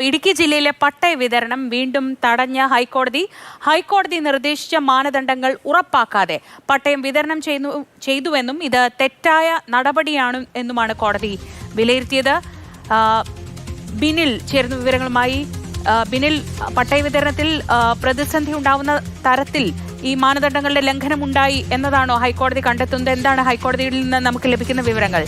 ഇടുക്കി ജില്ലയിലെ പട്ടയ വിതരണം വീണ്ടും തടഞ്ഞ ഹൈക്കോടതി നിർദ്ദേശിച്ച മാനദണ്ഡങ്ങൾ ഉറപ്പാക്കാതെ പട്ടയം വിതരണം ചെയ്തുവെന്നും ഇത് തെറ്റായ നടപടിയാണ് എന്നുമാണ് കോടതി വിലയിരുത്തിയത്. ബിനിൽ ചേർന്ന വിവരങ്ങളുമായി. ബിനിൽ, പട്ടയ വിതരണത്തിൽ പ്രതിസന്ധി ഉണ്ടാവുന്ന തരത്തിൽ ഈ മാനദണ്ഡങ്ങളുടെ ലംഘനമുണ്ടായി എന്നതാണോ ഹൈക്കോടതി കണ്ടെത്തുന്നത്? എന്താണ് ഹൈക്കോടതിയിൽ നിന്ന് നമുക്ക് ലഭിക്കുന്ന വിവരങ്ങൾ?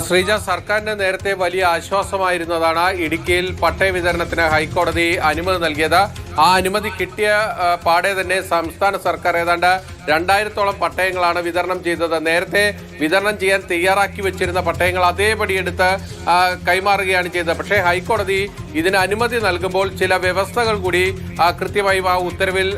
ശ്രീജ, സർക്കാരിന് നേരത്തെ വലിയ ആശ്വാസമായിരുന്നതാണ് ഇടുക്കിയിൽ പട്ടയ വിതരണത്തിന് ഹൈക്കോടതി അനുമതി നൽകിയത്. ആ അനുമതി കിട്ടിയ പാടെ തന്നെ സംസ്ഥാന സർക്കാർ ഏതാണ്ട് 2000-ഓളം പട്ടയങ്ങളാണ് വിതരണം ചെയ്തത്. നേരത്തെ വിതരണം ചെയ്യാൻ തയ്യാറാക്കി വെച്ചിരുന്ന പട്ടയങ്ങൾ അതേപടി എടുത്ത് കൈമാറുകയാണ് ചെയ്തത്. പക്ഷേ ഹൈക്കോടതി ഇതിന് അനുമതി നൽകുമ്പോൾ ചില വ്യവസ്ഥകൾ കൂടി കൃത്യമായും ആ ഉത്തരവിൽ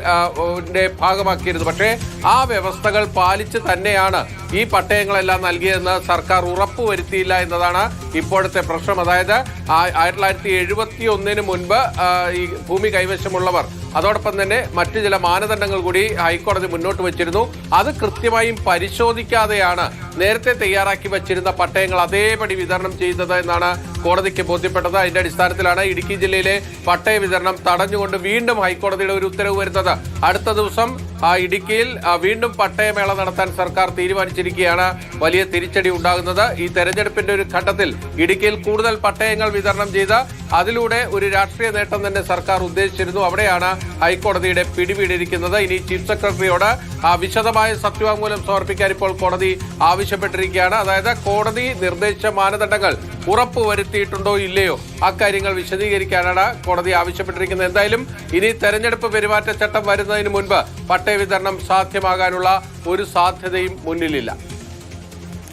ഭാഗമാക്കിയിരുന്നു. പക്ഷേ ആ വ്യവസ്ഥകൾ പാലിച്ച് തന്നെയാണ് ഈ പട്ടയങ്ങളെല്ലാം നൽകിയതെന്ന് സർക്കാർ ഉറപ്പുവരുത്തിയില്ല എന്നതാണ് ഇപ്പോഴത്തെ പ്രശ്നം. അതായത് 1971 മുൻപ് ഈ ഭൂമി കൈവശമുള്ളവർ, അതോടൊപ്പം തന്നെ മറ്റു ചില മാനദണ്ഡങ്ങൾ കൂടി ഹൈക്കോടതി മുന്നോട്ട് വച്ചിരുന്നു. അത് കൃത്യമായും പരിശോധിക്കാതെയാണ് നേരത്തെ തയ്യാറാക്കി വച്ചിരുന്ന പട്ടയങ്ങൾ അതേപടി വിതരണം ചെയ്തത് എന്നാണ് കോടതിക്ക് ബോധ്യപ്പെട്ടത്. അതിന്റെ അടിസ്ഥാനത്തിലാണ് ഇടുക്കി ജില്ലയിലെ പട്ടയ വിതരണം തടഞ്ഞുകൊണ്ട് വീണ്ടും ഹൈക്കോടതിയുടെ ഒരു ഉത്തരവ് വരുന്നത്. അടുത്ത ദിവസം ഇടുക്കിയിൽ വീണ്ടും പട്ടയമേള നടത്താൻ സർക്കാർ തീരുമാനിച്ചിരിക്കുകയാണ്. വലിയ തിരിച്ചടി ഉണ്ടാകുന്നത് ഈ തെരഞ്ഞെടുപ്പിന്റെ ഒരു ഘട്ടത്തിൽ ഇടുക്കിയിൽ കൂടുതൽ പട്ടയങ്ങൾ വിതരണം ചെയ്ത് അതിലൂടെ ഒരു രാഷ്ട്രീയ നേട്ടം തന്നെ സർക്കാർ ഉദ്ദേശിച്ചിരുന്നു. അവിടെയാണ് ഹൈക്കോടതിയുടെ പിടിവീടിരിക്കുന്നത്. ഇനി ചീഫ് സെക്രട്ടറിയോട് വിശദമായ സത്യവാങ്മൂലം സമർപ്പിക്കാൻ ഇപ്പോൾ കോടതി ആവശ്യപ്പെട്ടിരിക്കുകയാണ്. അതായത് കോടതി നിർദ്ദേശിച്ച മാനദണ്ഡങ്ങൾ ഉറപ്പുവരുത്തിയിട്ടുണ്ടോ ഇല്ലയോ അക്കാര്യങ്ങൾ വിശദീകരിക്കാനാണ് കോടതി ആവശ്യപ്പെട്ടിരിക്കുന്നത്. എന്തായാലും ഇനി തെരഞ്ഞെടുപ്പ് പെരുമാറ്റച്ചട്ടം വരുന്നതിന് മുൻപ് പട്ടയ വിതരണം സാധ്യമാകാനുള്ള ഒരു സാധ്യതയും മുന്നിലില്ല.